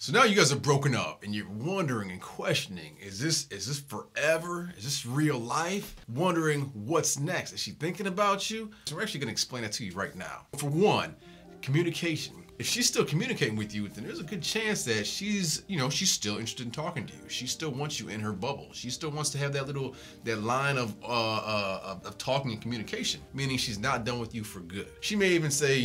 So now you guys are broken up and you're wondering and questioning, is this forever? Is this real life? Wondering what's next. Is she thinking about you? So we're actually gonna explain that to you right now. For one, communication. If she's still communicating with you, then there's a good chance that she's still interested in talking to you. She still wants you in her bubble. She still wants to have that line of talking and communication, meaning she's not done with you for good. She may even say,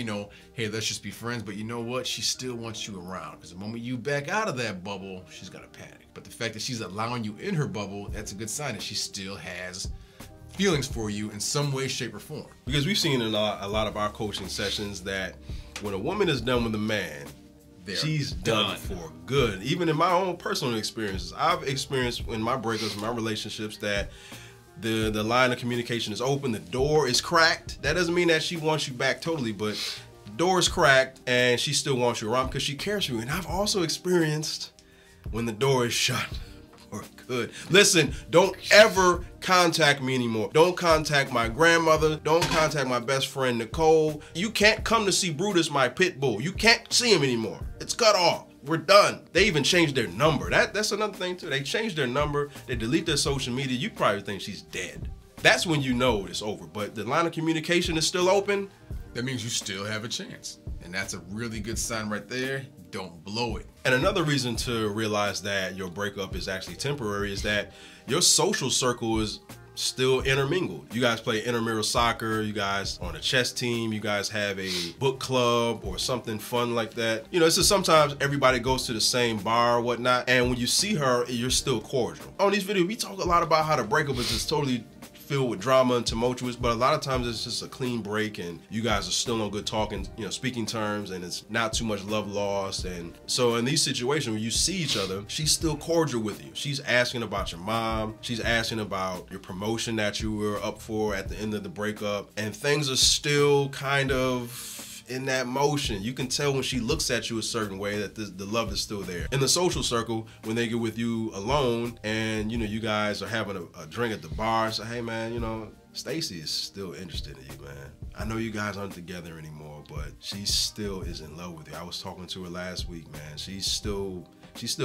hey, let's just be friends, but you know what? She still wants you around, because the moment you back out of that bubble, she's gonna panic. But the fact that she's allowing you in her bubble, that's a good sign that she still has feelings for you in some way, shape, or form. Because we've seen in a lot of our coaching sessions that when a woman is done with a man, she's done for good. Even in my own personal experiences, I've experienced in my breakups, in my relationships, that the line of communication is open, the door is cracked. That doesn't mean that she wants you back totally, but the door is cracked and she still wants you around because she cares for you. And I've also experienced when the door is shut. Good. Listen, don't ever contact me anymore. Don't contact my grandmother. Don't contact my best friend, Nicole. You can't come to see Brutus, my pit bull. You can't see him anymore. It's cut off. We're done. They even changed their number. That's another thing too. They changed their number. They delete their social media. You probably think she's dead. That's when you know it's over. But the line of communication is still open. That means you still have a chance. And that's a really good sign right there. Don't blow it. And another reason to realize that your breakup is actually temporary is that your social circle is still intermingled. You guys play intramural soccer, you guys on a chess team, you guys have a book club or something fun like that. It's just sometimes everybody goes to the same bar or whatnot, and when you see her, you're still cordial. On these videos, we talk a lot about how the breakup is just totally filled with drama and tumultuous, but a lot of times it's just a clean break and you guys are still on good talking, speaking terms, and it's not too much love lost. And so in these situations where you see each other, she's still cordial with you. She's asking about your mom. She's asking about your promotion that you were up for at the end of the breakup, and things are still kind of in that motion. You can tell when she looks at you a certain way that the love is still there. In the social circle, when they get with you alone and you guys are having a drink at the bar, say, hey man, Stacy is still interested in you, man. I know you guys aren't together anymore, but she still is in love with you. I was talking to her last week, man. She still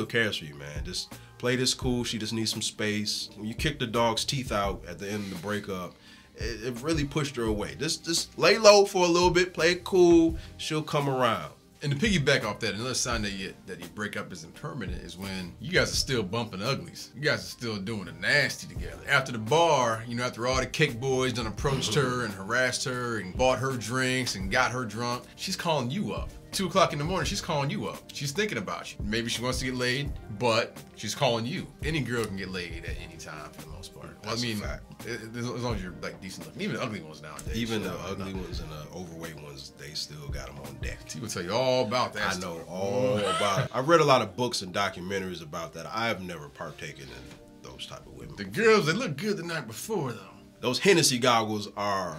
cares for you, man. Just play this cool. She just needs some space. When you kick the dog's teeth out at the end of the breakup, it really pushed her away. Just lay low for a little bit, play it cool, she'll come around. And to piggyback off that, another sign that your breakup isn't permanent is when you guys are still bumping uglies. You guys are still doing the nasty together. After the bar, after all the cake boys done approached her and harassed her and bought her drinks and got her drunk, she's calling you up. 2 o'clock in the morning, she's calling you up. She's thinking about you. Maybe she wants to get laid, but she's calling you. Any girl can get laid at any time for the most part. Well, That's a fact. As long as you're decent looking. Even the ugly ones nowadays. Even the ugly ones and the overweight ones, they still got them on deck. He will tell you all about that. I know all about it. I've read a lot of books and documentaries about that. I've never partaken in those type of women. The girls, they look good the night before though. Those Hennessy goggles are...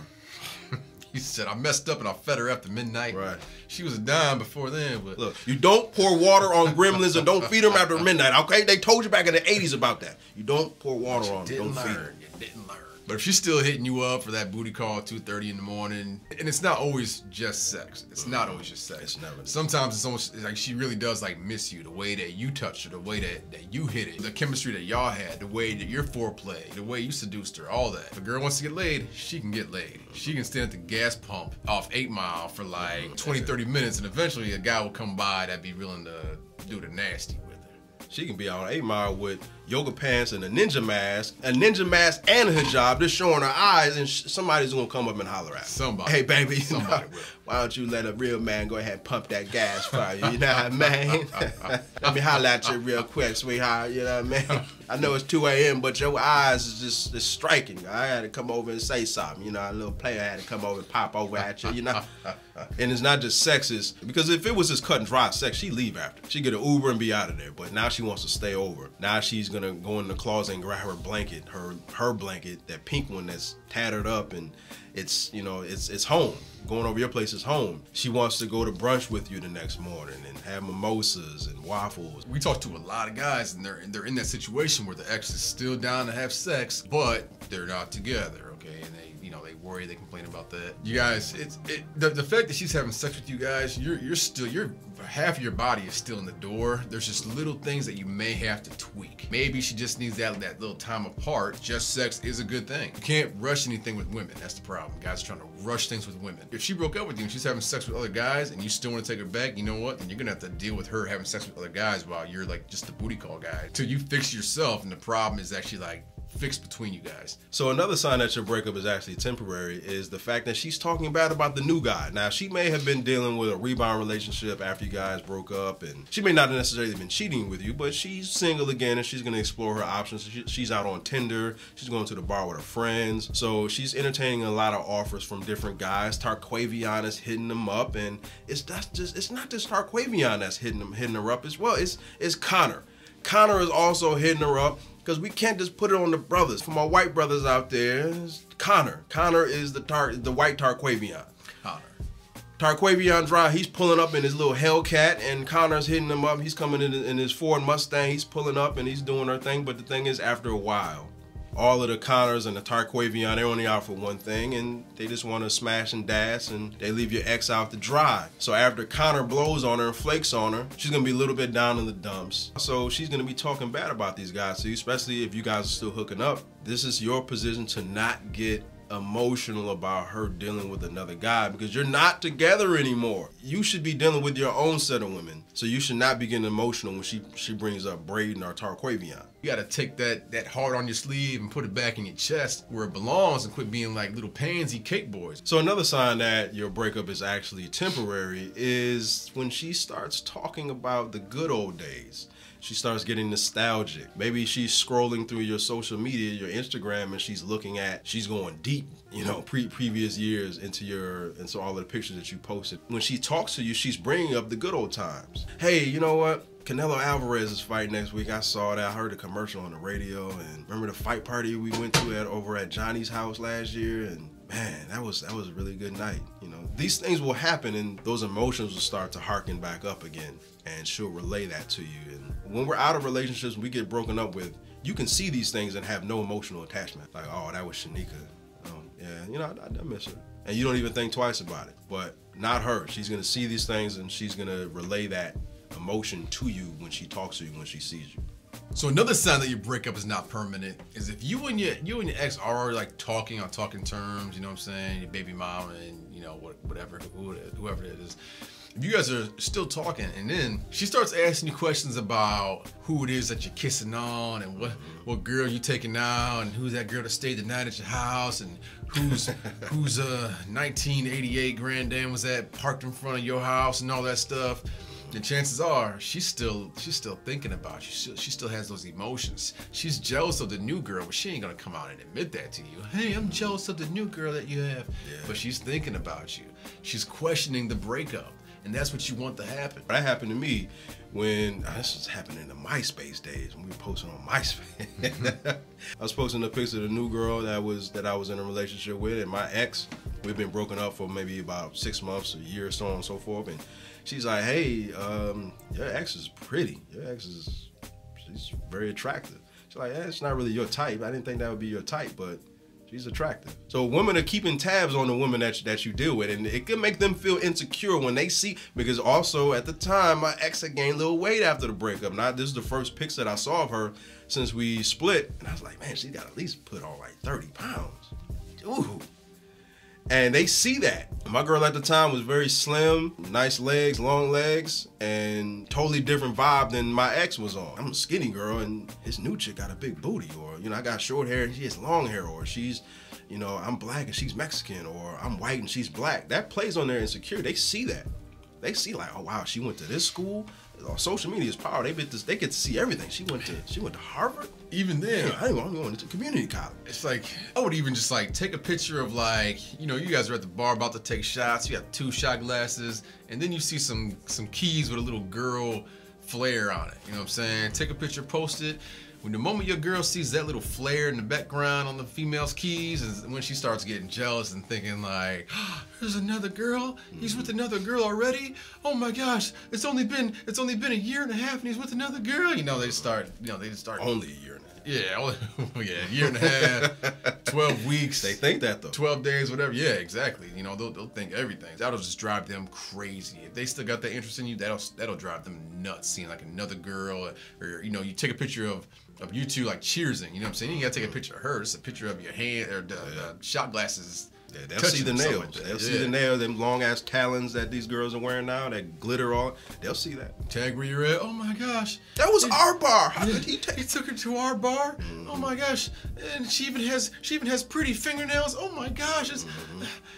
He said, I messed up and I fed her after midnight. Right. She was a dime before then, but... Look, you don't pour water on gremlins and don't feed them after midnight, okay? They told you back in the 80s about that. You don't pour water on them, don't feed them. You didn't learn. But if she's still hitting you up for that booty call at 2:30 in the morning, and it's not always just sex. It's not always just sex. It's never. Sometimes it's almost like she really does miss you. The way that you touched her, the way that you hit it, the chemistry that y'all had, the way that your foreplay, the way you seduced her, all that. If a girl wants to get laid, she can get laid. She can stand at the gas pump off 8 Mile for 20-30 minutes, and eventually a guy will come by that'd be willing to do the nasty with her. She can be on 8 Mile with yoga pants and a ninja mask and a hijab, just showing her eyes, and somebody's gonna come up and holler at her. Somebody. Hey, baby, somebody will. Why don't you let a real man go ahead and pump that gas for you? You know what I mean? Let me holler at you real quick, sweetheart. You know what I mean? I know it's 2 a.m., but your eyes is just striking. I had to come over and say something. A little player had to come over and pop over at you, And it's not just sexist, because if it was just cut and dry sex, she'd leave after. She'd get an Uber and be out of there. But now she wants to stay over. Now she's gonna go in the closet and grab her blanket, her blanket, that pink one that's tattered up, and it's it's home. Going over your place is home. She wants to go to brunch with you the next morning and have mimosas and waffles. We talk to a lot of guys, and they're in that situation where the ex is still down to have sex, but they're not together, okay? And they worry, they complain about that. You guys, the fact that she's having sex with you guys, you're half of your body is still in the door. There's just little things that you may have to tweak. Maybe she just needs that little time apart. Just sex is a good thing. You can't rush anything with women. That's the problem. Guys are trying to rush things with women. If she broke up with you and she's having sex with other guys and you still want to take her back, you know what? Then you're gonna have to deal with her having sex with other guys while you're like just the booty call guy. Till you fix yourself, and the problem is actually like fixed between you guys. So another sign that your breakup is actually temporary is the fact that she's talking bad about the new guy. Now, she may have been dealing with a rebound relationship after you guys broke up, and she may not have necessarily been cheating with you, but she's single again and she's going to explore her options. She's out on Tinder. She's going to the bar with her friends. So she's entertaining a lot of offers from different guys. Tarquavion is hitting them up, and it's not just Tarquavion that's hitting her up as well. It's Connor. Connor is also hitting her up, because we can't just put it on the brothers. For my white brothers out there, it's Connor. Connor is the white Tarquavion. Connor. Tarquavion Drive, he's pulling up in his little Hellcat, and Connor's hitting him up. He's coming in his Ford Mustang. He's pulling up, and he's doing her thing. But the thing is, after a while, all of the Connors and the Tarquavion, they're only out for one thing, and they just want to smash and dash, and they leave your ex out to dry. So after Connor blows on her and flakes on her, she's going to be a little bit down in the dumps. So she's going to be talking bad about these guys. So especially if you guys are still hooking up, this is your position to not get emotional about her dealing with another guy, because you're not together anymore. You should be dealing with your own set of women. So you should not be getting emotional when she brings up Braden or Tarquavion. You gotta take that heart on your sleeve and put it back in your chest where it belongs, and quit being like little pansy cake boys. So another sign that your breakup is actually temporary is when she starts talking about the good old days. She starts getting nostalgic. Maybe she's scrolling through your social media, your Instagram, and she's going deep, you know, previous years into all of the pictures that you posted. When she talks to you, she's bringing up the good old times. Hey, you know what? Canelo Alvarez is fighting next week. I saw that. I heard a commercial on the radio, and remember the fight party we went to over at Johnny's house last year, and man, that was a really good night. You know, these things will happen, and those emotions will start to harken back up again, and she'll relay that to you. And when we're out of relationships, we get broken up with, you can see these things and have no emotional attachment. Like, oh, that was Shanika. Oh, yeah, you know, I miss her. And you don't even think twice about it. But not her. She's gonna see these things, and she's gonna relay that emotion to you when she talks to you, when she sees you. So another sign that your breakup is not permanent is if you and your ex are already like talking on talking terms, you know what I'm saying, your baby mama and you know whoever it is. If you guys are still talking, and then she starts asking you questions about who it is that you're kissing on, and what girl you taking out, and who's that girl that stayed the night at your house, and whose 1988 Grand Dam was that parked in front of your house, and all that stuff. The chances are she's still thinking about you. She still has those emotions. She's jealous of the new girl, but she ain't gonna come out and admit that to you. Hey, I'm jealous of the new girl that you have. Yeah. But she's thinking about you. She's questioning the breakup, and that's what you want to happen. That happened to me when this was happening in the MySpace days when we were posting on MySpace. I was posting a picture of the new girl that I was in a relationship with, and my ex. We've been broken up for maybe about 6 months, a year, so on and so forth, and she's like, hey, your ex is pretty. Your ex she's very attractive. She's like, yeah, it's not really your type. I didn't think that would be your type, but she's attractive. So women are keeping tabs on the women that you deal with, and it can make them feel insecure when they see, because also at the time, my ex had gained a little weight after the breakup. Now, this is the first pics that I saw of her since we split, and I was like, man, she got at least put on like 30 pounds. Ooh. And they see that. My girl at the time was very slim, nice legs, long legs, and totally different vibe than my ex was on. I'm a skinny girl, and his new chick got a big booty, or, you know, I got short hair and she has long hair, or she's, you know, I'm black and she's Mexican, or I'm white and she's black. That plays on their insecurity. They see that. They see like, oh wow, she went to this school. Social media is power. They get to see everything. She went to Harvard. Even then, yeah, I'm going to community college. It's like, I would even just like take a picture of like, you know, you guys are at the bar about to take shots. You got 2 shot glasses, and then you see some keys with a little girl flare on it. You know what I'm saying? Take a picture, post it. When the moment your girl sees that little flare in the background on the female's keys is when she starts getting jealous and thinking like, oh, there's another girl? He's with another girl already? Oh my gosh, it's only been a year and a half and he's with another girl? You know, they start only a year and a half. Yeah, yeah, a year and a half, 12 weeks. They think that though. 12 days, whatever. Yeah, exactly. You know, they'll think everything. That'll just drive them crazy. If they still got that interest in you, that'll drive them nuts. Seeing like another girl, or you know, you take a picture of you two like cheersing. You know what I'm saying? You gotta take a picture of her. It's a picture of your hand or the shot glasses. Yeah, they'll see the nails. Like they'll see the nails, them long ass talons that these girls are wearing now, that glitter on. They'll see that. Tag where you're at. Oh my gosh, that was our bar. How did he take? He took her to our bar. Mm-hmm. Oh my gosh, and she even has pretty fingernails. Oh my gosh,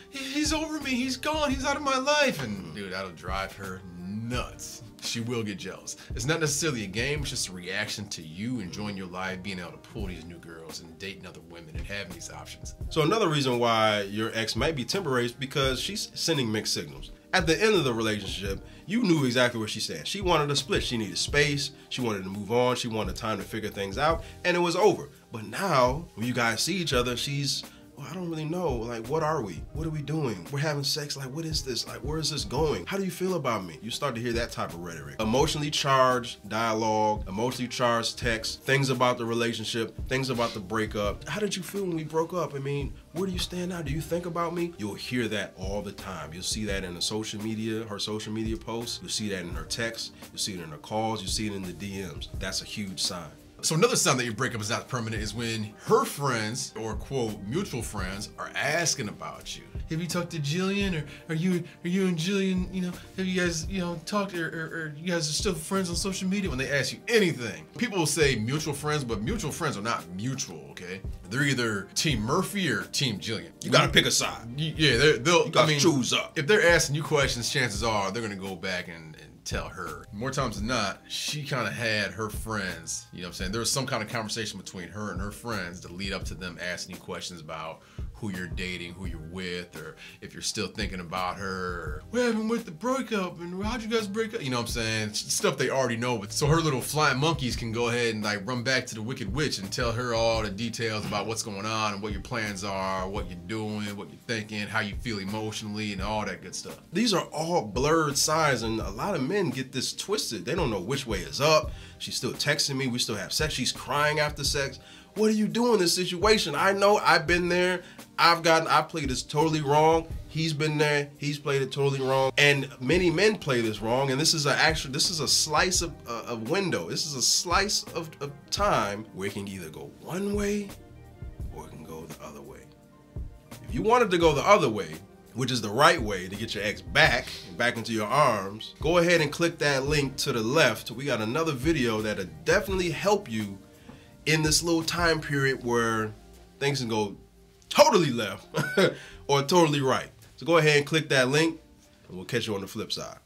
he's over me. He's gone. He's out of my life. And dude, that'll drive her nuts. She will get jealous. It's not necessarily a game, it's just a reaction to you enjoying your life, being able to pull these new girls and dating other women and having these options. So another reason why your ex might be temporary is because she's sending mixed signals. At the end of the relationship, you knew exactly where she stands. She wanted a split. She needed space. She wanted to move on. She wanted time to figure things out, and it was over. But now, when you guys see each other, she's, well, I don't really know. Like, what are we? What are we doing? We're having sex. Like, what is this? Like, where is this going? How do you feel about me? You start to hear that type of rhetoric. Emotionally charged dialogue, emotionally charged text, things about the relationship, things about the breakup. How did you feel when we broke up? I mean, where do you stand now? Do you think about me? You'll hear that all the time. You'll see that in the social media, her social media posts. You'll see that in her texts. You'll see it in her calls. You'll see it in the DMs. That's a huge sign. So another sign that your breakup is not permanent is when her friends, or quote, mutual friends, are asking about you. Have you talked to Jillian, or are you and Jillian, you know, have you guys, you know, talked, or you guys are still friends on social media? When they ask you anything, people will say mutual friends, but mutual friends are not mutual, okay? They're either Team Murphy or Team Jillian. You gotta pick a side. Yeah, they'll, you gotta choose up. If they're asking you questions, chances are they're gonna go back and tell her. More times than not, she kind of had her friends, you know what I'm saying? There was some kind of conversation between her and her friends to lead up to them asking you questions about who you're dating, who you're with, or if you're still thinking about her, or what happened with the breakup, and how'd you guys break up? You know what I'm saying? Stuff they already know, but so her little flying monkeys can go ahead and like run back to the Wicked Witch and tell her all the details about what's going on and what your plans are, what you're doing, what you're thinking, how you feel emotionally, and all that good stuff. These are all blurred signs, and a lot of men get this twisted. They don't know which way is up. She's still texting me. We still have sex. She's crying after sex. What are you doing in this situation? I know I've been there. I played this totally wrong. He's been there. He's played it totally wrong. And many men play this wrong. And this is a slice of window. This is a slice of time where it can either go one way or it can go the other way. If you wanted to go the other way, which is the right way to get your ex back into your arms, go ahead and click that link to the left. We got another video that'll definitely help you in this little time period where things can go totally left or totally right. So go ahead and click that link, and we'll catch you on the flip side.